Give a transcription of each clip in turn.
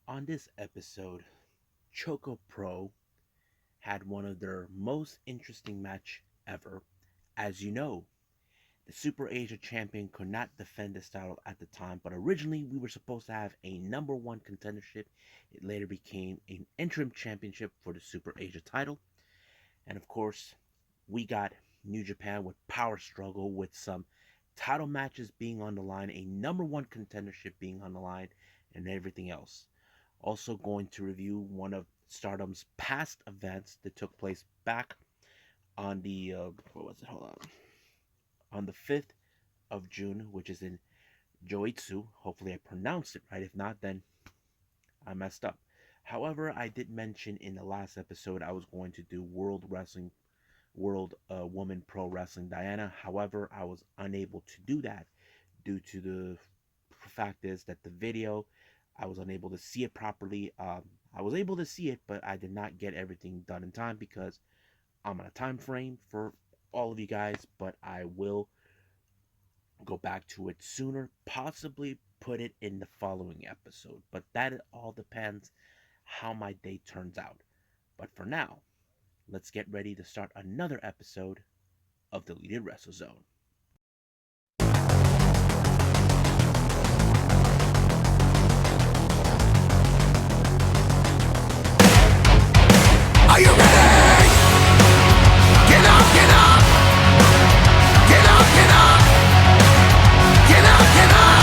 On this episode, ChocoPro had one of their most interesting match ever. As you know, the Super Asia champion could not defend this title at the time, but originally we were supposed to have a number one contendership. It later became an interim championship for the Super Asia title. And of course, we got New Japan with power struggle with some title matches being on the line, a number one contendership being on the line, and everything else. Also going to review one of Stardom's past events that took place back on the what was it? Hold on the 5th of June, which is in Joetsu. Hopefully I pronounced it right. If not, then I messed up. However, I did mention in the last episode I was going to do World Woman Pro Wrestling Diana. However, I was unable to do that due to the fact is that the video I was unable to see it properly. I was able to see it, but I did not get everything done in time because I'm on a time frame for all of you guys. But I will go back to it sooner, possibly put it in the following episode. But that all depends how my day turns out. But for now, let's get ready to start another episode of Deleted Wrestle Zone. Are you ready? Get up, get up! Get up, get up! Get up, get up!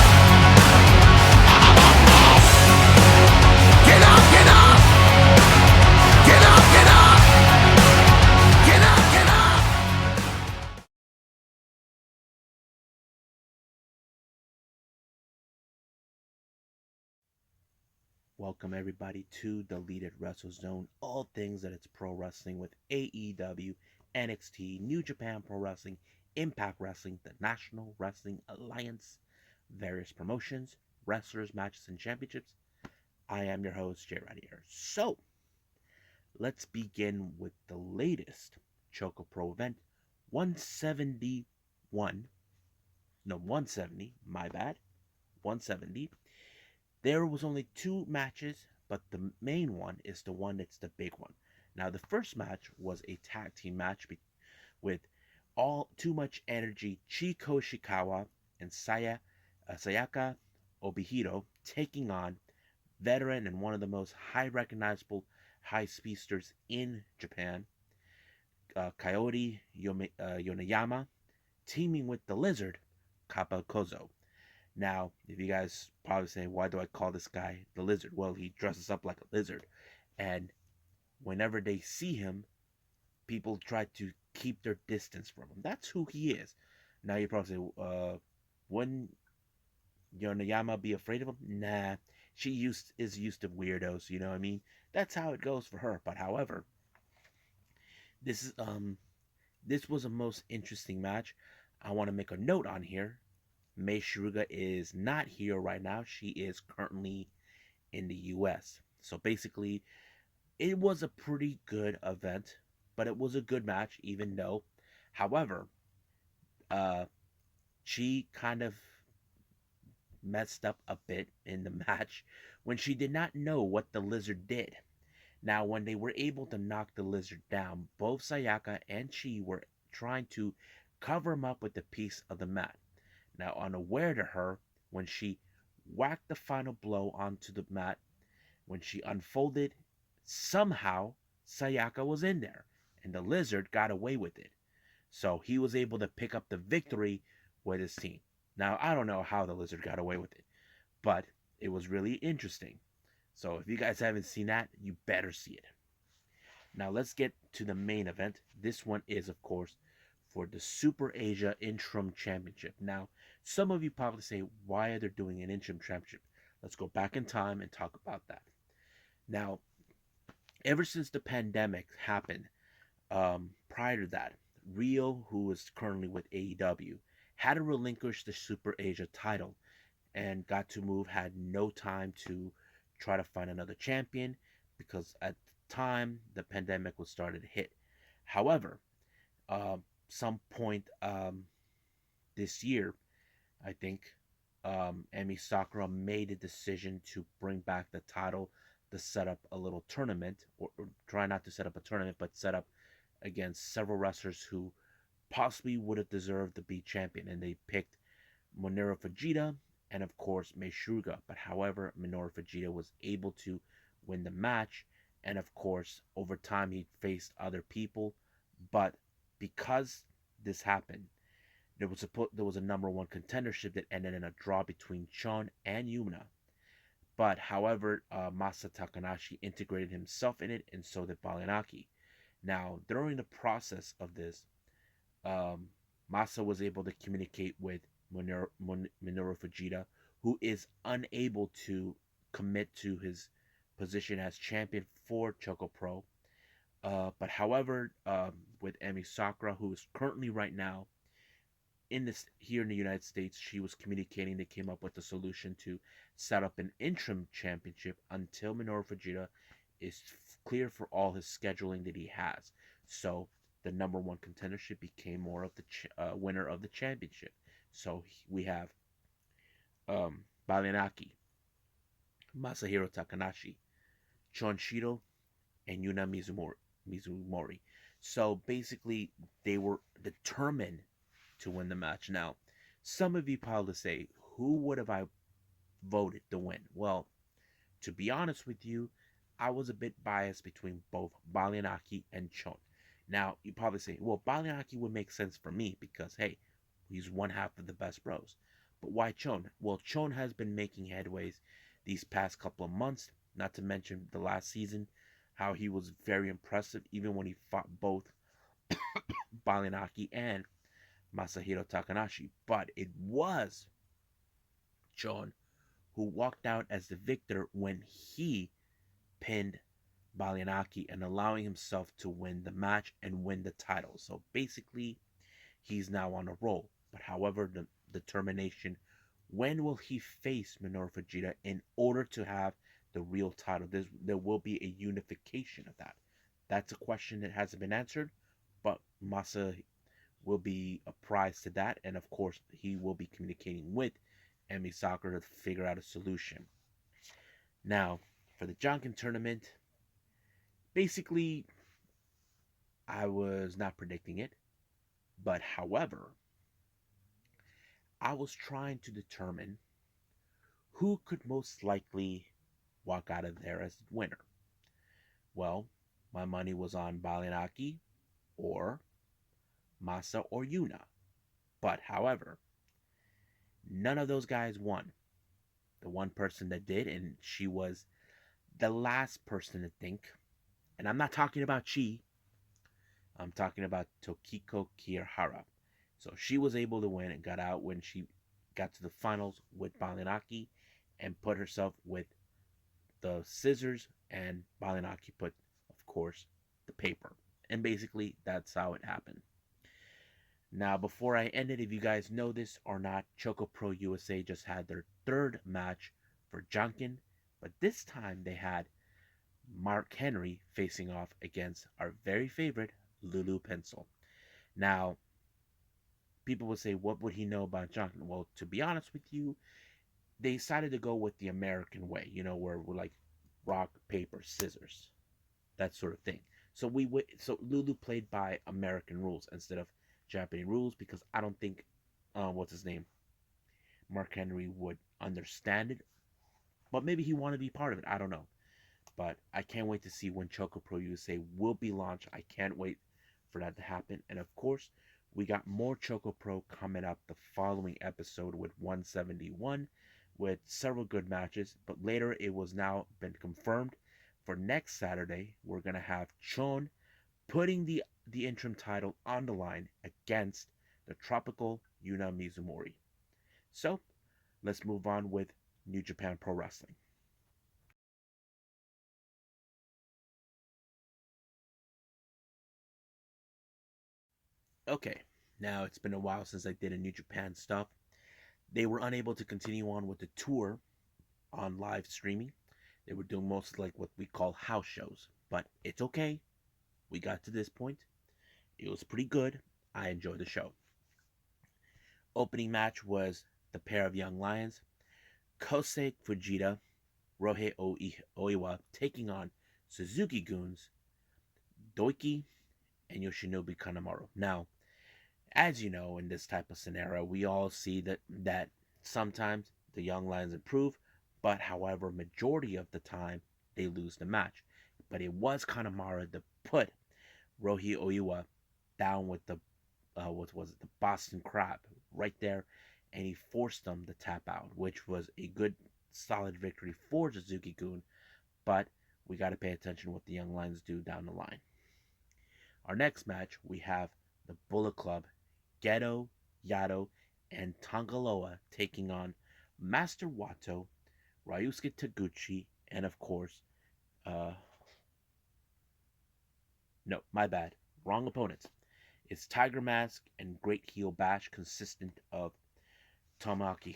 Get up, get up! Get up, get up! Get up, get up! Welcome everybody to Deleted Wrestle Zone, all things that it's pro wrestling with AEW, NXT, New Japan Pro Wrestling, Impact Wrestling, the National Wrestling Alliance, various promotions, wrestlers, matches, and championships. I am your host, Jay Radier. So, let's begin with the latest Choco Pro event, 171. No, 170, my bad. 170. There was only two matches, but the main one is the one that's the big one. Now, the first match was a tag team match with all too much energy Chiko Shikawa and Sayaka Obihiro taking on veteran and one of the most high recognizable high speedsters in Japan, Coyote Yonayama, teaming with the Lizard Kappa Kozo. Now, if you guys probably say, why do I call this guy the Lizard? Well, he dresses up like a lizard, and whenever they see him, people try to keep their distance from him. That's who he is. Now you probably say, wouldn't Yonayama be afraid of him? Nah, is used to weirdos. You know what I mean? That's how it goes for her. But however, this is this was a most interesting match. I want to make a note on here. Mei Shiruga is not here right now. She is currently in the US. So basically, it was a pretty good event, but it was a good match, even though, however, uh, she kind of messed up a bit in the match when she did not know what the lizard did. Now, when they were able to knock the lizard down, both Sayaka and Chi were trying to cover him up with a piece of the mat. Now, unaware to her, when she whacked the final blow onto the mat, when she unfolded, somehow Sayaka was in there, and the lizard got away with it. So he was able to pick up the victory with his team. Now, I don't know how the lizard got away with it, but it was really interesting. So if you guys haven't seen that, you better see it. Now let's get to the main event. This one is, of course, for the Super Asia Interim Championship. Now, some of you probably say, why are they doing an interim championship? Let's go back in time and talk about that. Now, ever since the pandemic happened, prior to that, Rio, who is currently with AEW, had to relinquish the Super Asia title and got to move, had no time to try to find another champion because at the time the pandemic was started to hit. However, some point this year, I think, Emi Sakura made a decision to bring back the title to set up a little tournament, or try not to set up a tournament, but set up against several wrestlers who possibly would have deserved to be champion. And they picked Minoru Fujita and, of course, Mei Suruga. But however, Minoru Fujita was able to win the match. And, of course, over time, he faced other people. But because this happened, there was a number one contendership that ended in a draw between Chon and Yuna. But however, Masa Takanashi integrated himself in it, and so did Baliyan Akki. Now, during the process of this, um, Masa was able to communicate with Minoru Fujita, who is unable to commit to his position as champion for ChocoPro. But however, with Emi Sakura, who is currently right now in this here in the United States, she was communicating. They came up with a solution to set up an interim championship until Minoru Fujita is clear for all his scheduling that he has. So the number one contendership became more of the winner of the championship. So we have Baliyan Akki, Masahiro Takanashi, Chon Shiryu, and Yuna Mizumori. So basically, they were determined to win the match. Now, some of you probably say, who would have I voted to win? Well, to be honest with you, I was a bit biased between both Baliyan Akki and Chon. Now, you probably say, well, Baliyan Akki would make sense for me because, hey, he's one half of the best bros. But why Chon? Well, Chon has been making headways these past couple of months, not to mention the last season, how he was very impressive even when he fought both Baliyan Akki and Masahiro Takanashi. But it was Chon who walked out as the victor when he pinned Baliyan Akki and allowing himself to win the match and win the title. So basically, he's now on a roll. But however, the determination, when will he face Minoru Fujita in order to have the real title? There will be a unification of that. That's a question that hasn't been answered, but Masa will be apprised to that, and of course, he will be communicating with Emi Sakura to figure out a solution. Now, for the Jonkin tournament, basically, I was not predicting it, but however, I was trying to determine who could most likely walk out of there as the winner. Well, my money was on Baliyan Akki or Masa or Yuna. But however, none of those guys won. The one person that did, and she was the last person to think, and I'm not talking about Chi, I'm talking about Tokiko Kirihara. So she was able to win and got out when she got to the finals with Baliyan Akki and put herself with the scissors, and Baliyan Akki put, of course, the paper. And basically, that's how it happened. Now, before I end it, if you guys know this or not, ChocoPro USA just had their third match for Jonkin, but this time they had Mark Henry facing off against our very favorite Lulu Pencil. Now, people would say, what would he know about Jonkin? Well, to be honest with you, they decided to go with the American way, where we're like rock, paper, scissors, that sort of thing. So Lulu played by American rules instead of Japanese rules because I don't think what's his name, Mark Henry would understand it, but maybe he wanted to be part of it. I don't know, but I can't wait to see when ChocoPro USA will be launched. I can't wait for that to happen, and of course, we got more ChocoPro coming up the following episode with 171 with several good matches, but later it was now been confirmed for next Saturday we're gonna have Chon putting the interim title on the line against the tropical Yuna Mizumori. So let's move on with New Japan Pro Wrestling. Okay, now it's been a while since I did a New Japan stuff. They were unable to continue on with the tour on live streaming. They were doing most like what we call house shows, but it's okay. We got to this point. It was pretty good. I enjoyed the show. Opening match was the pair of young lions, Kosei Fujita, Rohei Oiwa, taking on Suzuki Goons, Doiki, and Yoshinobu Kanemaru. Now, as you know, in this type of scenario, we all see that sometimes the young lions improve, but however, majority of the time they lose the match. But it was Kanemaru that put Rohei Oiwa down with the what was it, the Boston Crab right there, and he forced them to tap out, which was a good, solid victory for Suzuki Gun. But we got to pay attention to what the Young Lions do down the line. Our next match, we have the Bullet Club, Geto, Yado, and Tangaloa taking on Master Wato, Ryusuke Taguchi, and of course, uh, no, my bad, wrong opponents. It's Tiger Mask and Great Heel Bash, consistent of Tomoaki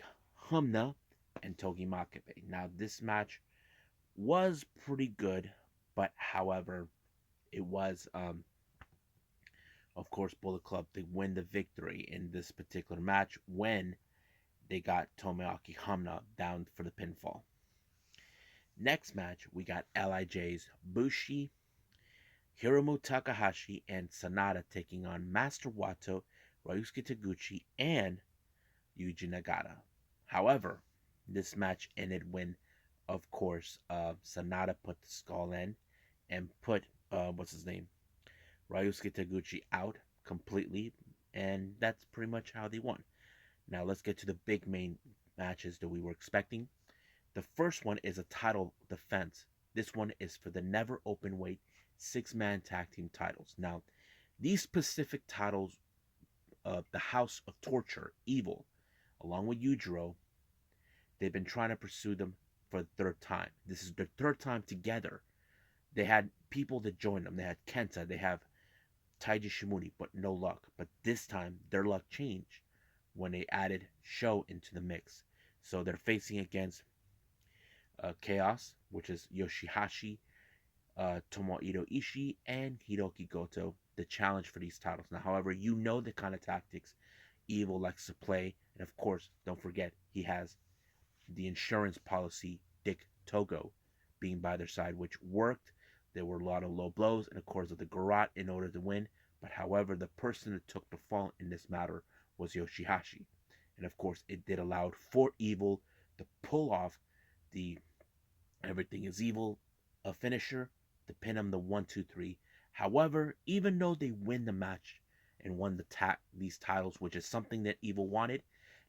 Humna and Togi Makabe. Now, this match was pretty good, but however, it was, of course, Bullet Club to win the victory in this particular match when they got Tomoaki Humna down for the pinfall. Next match, we got LIJ's Bushi, Hiromu Takahashi, and Sanada taking on Master Wato, Ryusuke Taguchi, and Yuji Nagata. However, this match ended when, of course, Sanada put the skull in and put, what's his name, Ryusuke Taguchi out completely, and that's pretty much how they won. Now let's get to the big main matches that we were expecting. The first one is a title defense. This one is for the never open weight 6-man tag team titles. Now, these specific titles, the House of Torture, Evil, along with Yujiro, they've been trying to pursue them for the third time. This is their third time together. They had people that joined them. They had Kenta, they have Taiji Shimuri, but no luck. But this time, their luck changed when they added Sho into the mix. So they're facing against Chaos, which is Yoshihashi, Tomohiro Ishii, and Hiroki Goto, the challenge for these titles. Now, however, you know the kind of tactics Evil likes to play, and of course, don't forget, he has the insurance policy, Dick Togo, being by their side, which worked. There were a lot of low blows, and of course, of the garrote in order to win. But however, the person that took the fall in this matter was Yoshihashi. And of course, it did allow for Evil to pull off the Everything is Evil a finisher to pin him the 1-2-3. However, even though they win the match and won these titles, which is something that Evil wanted,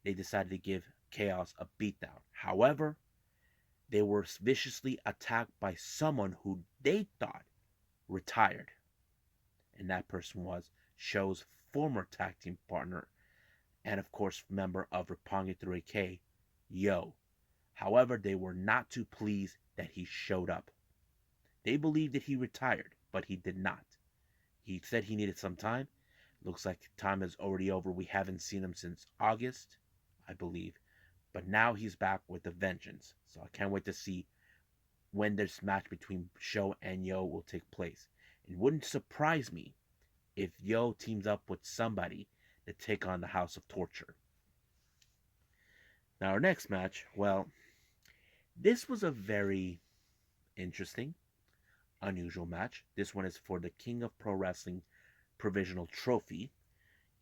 they decided to give Chaos a beatdown. However, they were viciously attacked by someone who they thought retired. And that person was Sho's former tag team partner and, of course, member of Roppongi 3K, Yo. However, they were not too pleased that he showed up. They believed that he retired, but he did not. He said he needed some time. Looks like time is already over. We haven't seen him since August, I believe. But now he's back with a vengeance. So I can't wait to see when this match between Sho and Yo will take place. It wouldn't surprise me if Yo teams up with somebody to take on the House of Torture. Now our next match, well, this was a very interesting, unusual match. This one is for the King of Pro Wrestling Provisional Trophy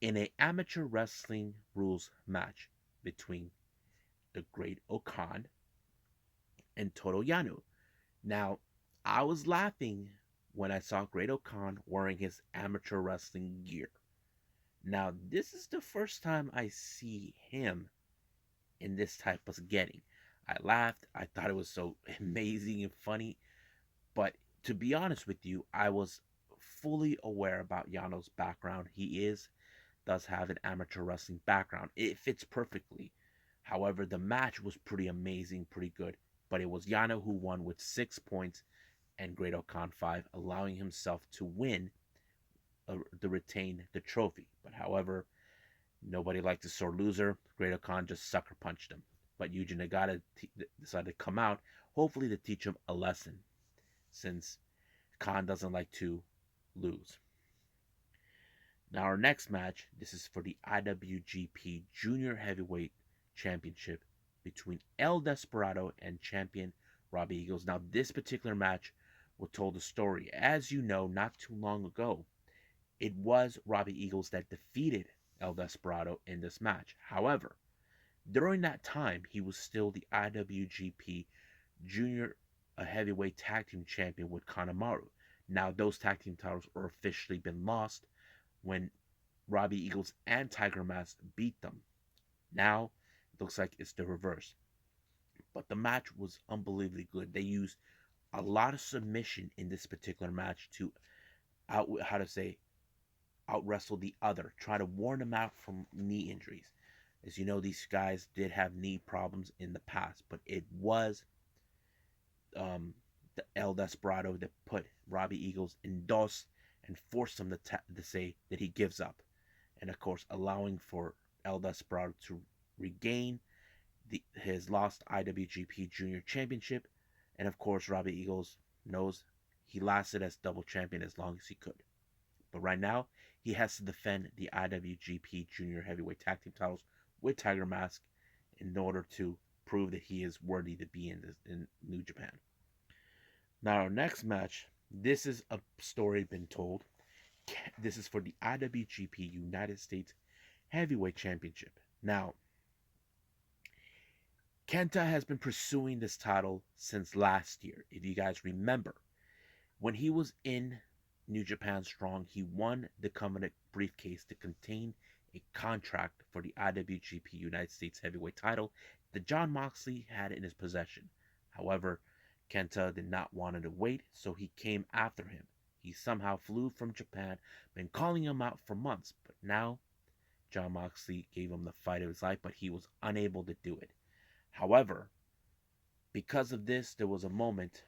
in an amateur wrestling rules match between the Great Okan and Toru Yano. Now, I was laughing when I saw Great Okan wearing his amateur wrestling gear. Now, this is the first time I see him in this type of getting. I laughed. I thought it was so amazing and funny. But to be honest with you, I was fully aware about Yano's background. He does have an amateur wrestling background. It fits perfectly. However, the match was pretty amazing, pretty good. But it was Yano who won with 6 points and Great Okan 5, allowing himself to win, to retain the trophy. But however, nobody liked a sore loser. Great Okan just sucker punched him. But Yuji Nagata decided to come out, hopefully to teach him a lesson, since Khan doesn't like to lose. Now our next match, this is for the IWGP Junior Heavyweight Championship between El Desperado and champion Robbie Eagles. Now, this particular match will tell the story. As you know, not too long ago, it was Robbie Eagles that defeated El Desperado in this match. However, during that time, he was still the IWGP Junior Heavyweight Tag Team Champion with Kanemaru. Now, those tag team titles are officially been lost when Robbie Eagles and Tiger Mask beat them. Now, it looks like it's the reverse. But the match was unbelievably good. They used a lot of submission in this particular match to out wrestle the other, try to warn them out from knee injuries. As you know, these guys did have knee problems in the past, but it was the El Desperado that put Robbie Eagles in dos and forced him to say that he gives up. And of course, allowing for El Desperado to regain his lost IWGP Junior Championship. And of course, Robbie Eagles knows he lasted as double champion as long as he could. But right now, he has to defend the IWGP Junior Heavyweight Tag Team titles with Tiger Mask in order to prove that he is worthy to be in New Japan. Now, our next match, this is a story been told. This is for the IWGP United States Heavyweight Championship. Now, Kenta has been pursuing this title since last year. If you guys remember, when he was in New Japan Strong, he won the coveted briefcase to contain a contract for the IWGP United States Heavyweight title that Jon Moxley had in his possession. However, Kenta did not want to wait, so he came after him. He somehow flew from Japan, been calling him out for months, but now Jon Moxley gave him the fight of his life, but he was unable to do it. However, because of this, there was a moment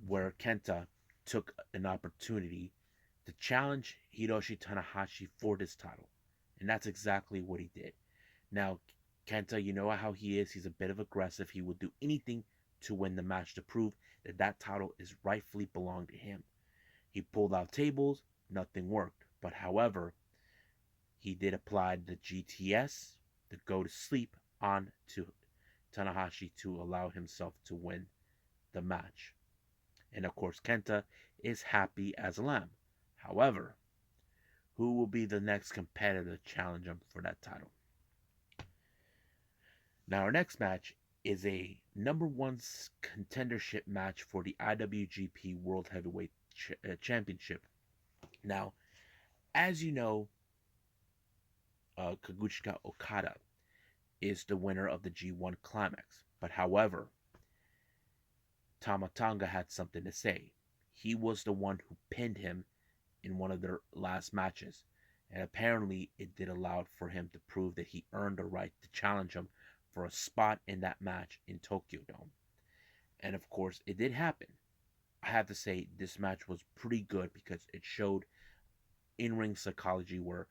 where Kenta took an opportunity to challenge Hiroshi Tanahashi for this title. And that's exactly what he did. Now, Kenta, you know how he is. He's a bit of aggressive. He will do anything to win the match to prove that that title is rightfully belonged to him. He pulled out tables. Nothing worked. But however, he did apply the GTS, the go to sleep, on to Tanahashi to allow himself to win the match. And of course, Kenta is happy as a lamb. However, who will be the next competitor to challenge him for that title? Now, our next match is a number one contendership match for the IWGP World Heavyweight Championship. Now, as you know, Kazuchika Okada is the winner of the G1 Climax. But however, Tama Tonga had something to say. He was the one who pinned him in one of their last matches. And apparently it did allow for him to prove that he earned the right to challenge him for a spot in that match in Tokyo Dome. And of course, it did happen. I have to say, this match was pretty good because it showed in-ring psychology where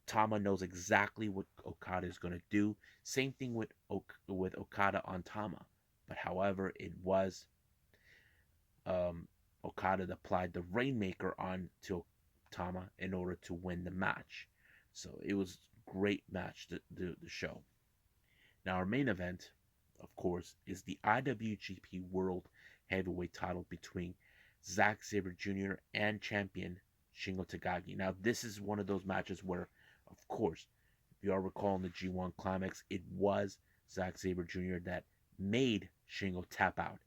Tama knows exactly what Okada is going to do. Same thing with Okada on Tama. But however, it was Okada that applied the Rainmaker on to Tama in order to win the match. So it was a great match to show. Now our main event, of course, is the IWGP World Heavyweight title between Zack Sabre Jr. and champion Shingo Takagi. Now this is one of those matches where, of course, if you are recalling the G1 Climax, it was Zack Sabre Jr. that made Shingo tap out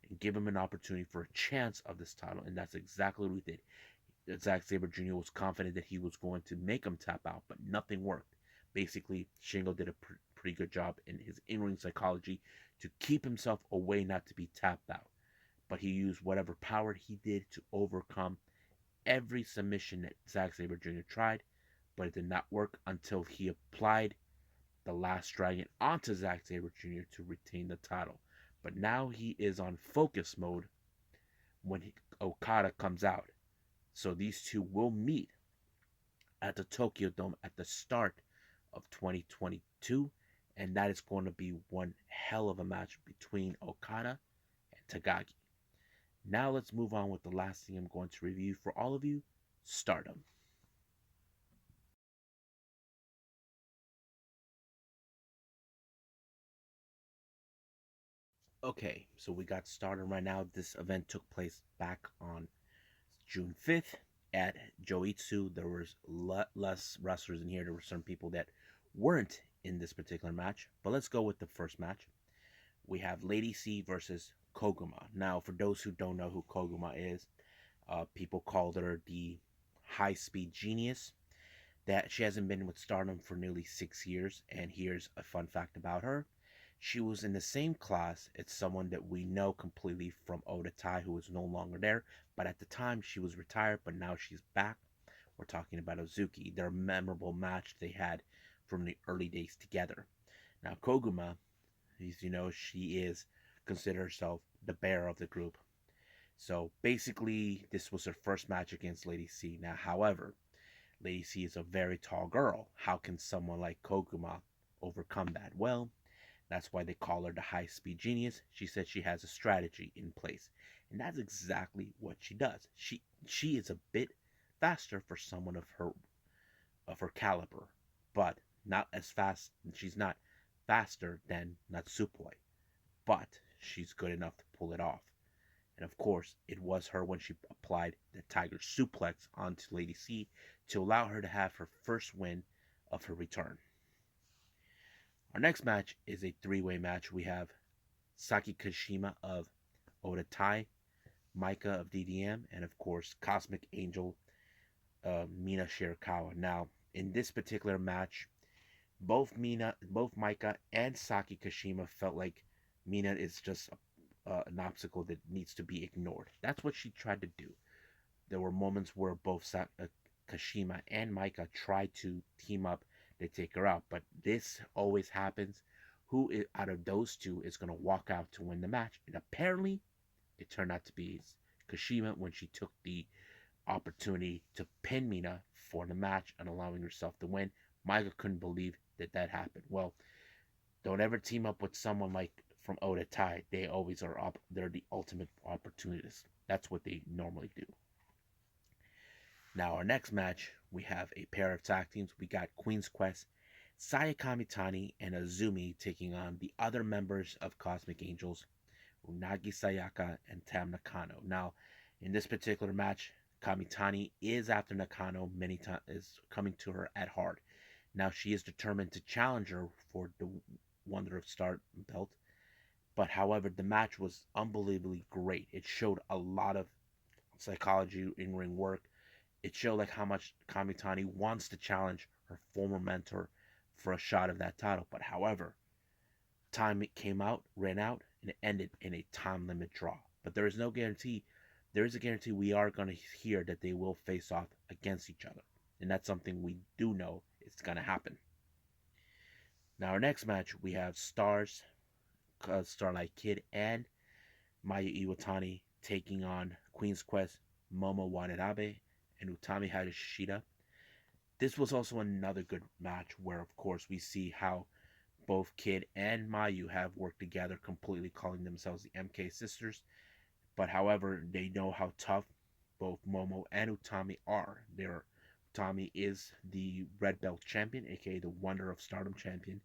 and give him an opportunity for a chance of this title, and that's exactly what he did. Zack Sabre Jr. was confident that he was going to make him tap out, but nothing worked. Basically, Shingo did a pretty good job in his in-ring psychology to keep himself away, not to be tapped out. But he used whatever power he did to overcome every submission that Zack Sabre Jr. tried, but it did not work until he applied the Last Dragon onto Zack Sabre Jr. to retain the title. But now he is on focus mode when Okada comes out. So these two will meet at the Tokyo Dome at the start of 2022. And that is going to be one hell of a match between Okada and Takagi. Now let's move on with the last thing I'm going to review for all of you, Stardom. Okay, so we got started right now. This event took place back on June 5th at Joetsu. There was less wrestlers in here. There were some people that weren't in this particular match. But let's go with the first match. We have Lady C versus Koguma. Now, for those who don't know who Koguma is, people called her the high speed genius. That she hasn't been with Stardom for nearly 6 years. And here's a fun fact about her. She was in the same class as someone that we know completely from Oda Tai, who is no longer there. But at the time, she was retired, but now she's back. We're talking about Ozuki, their memorable match they had from the early days together. Now, Koguma, as you know, she is considered herself the bear of the group. So basically, this was her first match against Lady C. Now, however, Lady C is a very tall girl. How can someone like Koguma overcome that? Well, that's why they call her the high speed genius. She said she has a strategy in place. And that's exactly what she does. She is a bit faster for someone of her caliber, but not as fast. She's not faster than Natsupoi, but she's good enough to pull it off. And of course, it was her when she applied the Tiger Suplex onto Lady C to allow her to have her first win of her return. Our next match is a three-way match. We have Saki Kashima of Oda Tai, Micah of DDM, and of course Cosmic Angel Mina Shirakawa. Now, in this particular match, both Micah and Saki Kashima felt like Mina is just an obstacle that needs to be ignored. That's what she tried to do. There were moments where both Kashima and Micah tried to team up to take her out, but this always happens. Out of those two is going to walk out to win the match? And apparently, it turned out to be Kashima when she took the opportunity to pin Mina for the match and allowing herself to win. Micah couldn't believe that that happened. Well, don't ever team up with someone like from Oda Tai. They always are up. They're the ultimate opportunists. That's what they normally do. Now, our next match, we have a pair of tag teams. We got Queen's Quest, Saya Kamitani, and Azumi taking on the other members of Cosmic Angels, Unagi Sayaka and Tam Nakano. Now, in this particular match, Kamitani is after Nakano many times, is coming to her at hard. Now, she is determined to challenge her for the Wonder of Star belt. But however, the match was unbelievably great. It showed a lot of psychology in ring work. It showed like how much Kamitani wants to challenge her former mentor for a shot of that title. But however, time it came out, ran out, and it ended in a time limit draw. But there is no guarantee. There is a guarantee we are going to hear that they will face off against each other. And that's something we do know is going to happen. Now, our next match, we have Starlight Kid and Mayu Iwatani taking on Queen's Quest, Momo Watanabe, and Utami Hayashishita. This was also another good match where, of course, we see how both Kid and Mayu have worked together, completely calling themselves the MK Sisters. But however, they know how tough both Momo and Utami are. Utami is the Red Belt champion, aka the Wonder of Stardom champion.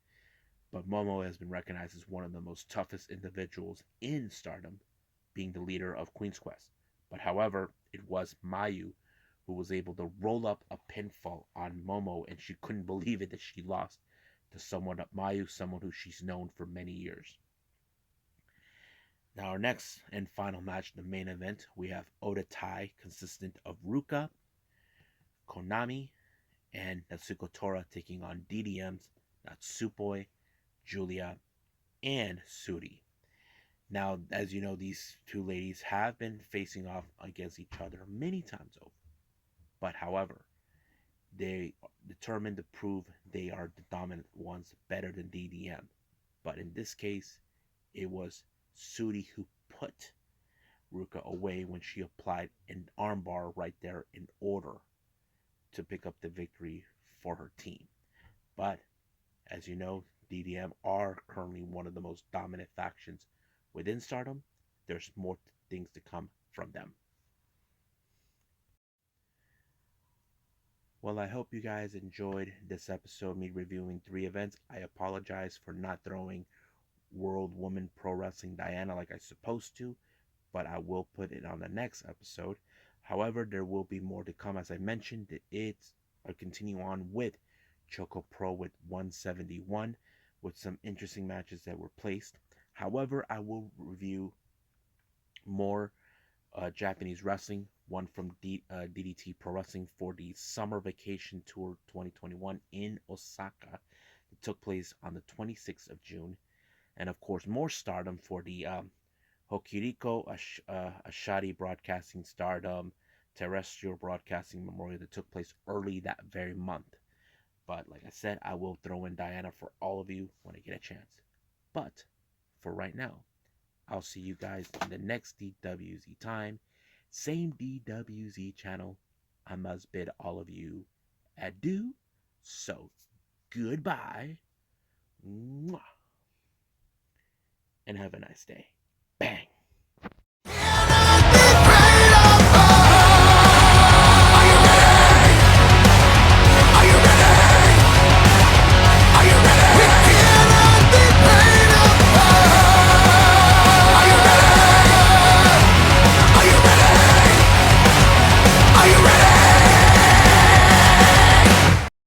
But Momo has been recognized as one of the most toughest individuals in Stardom, being the leader of Queen's Quest. But however, it was Mayu who was able to roll up a pinfall on Momo, and she couldn't believe it that she lost to someone at Mayu, someone who she's known for many years. Now, our next and final match, the main event, we have Oda Tai, consistent of Ruka, Konami, and Natsuko Tora taking on DDM's Natsupoi, Julia, and Suri. Now, as you know, these two ladies have been facing off against each other many times over. But however, they are determined to prove they are the dominant ones better than DDM. But in this case, it was Suri who put Ruka away when she applied an armbar right there in order to pick up the victory for her team. But as you know, DDM are currently one of the most dominant factions within Stardom. There's more things to come from them. Well, I hope you guys enjoyed this episode, me reviewing three events. I apologize for not throwing World Woman Pro Wrestling Diana like I supposed to, but I will put it on the next episode. However, there will be more to come. As I mentioned, it's a continue on with ChocoPro with 171 with some interesting matches that were placed. However, I will review more Japanese wrestling, one from DDT Pro Wrestling for the Summer Vacation Tour 2021 in Osaka. It took place on the 26th of June. And of course, more Stardom for the Hokiriko Ashadi Broadcasting Stardom Terrestrial Broadcasting Memorial that took place early that very month. But like I said, I will throw in Diana for all of you when I get a chance. But for right now, I'll see you guys in the next DWZ time. Same DWZ channel. I must bid all of you adieu. So, goodbye. Mwah. And have a nice day.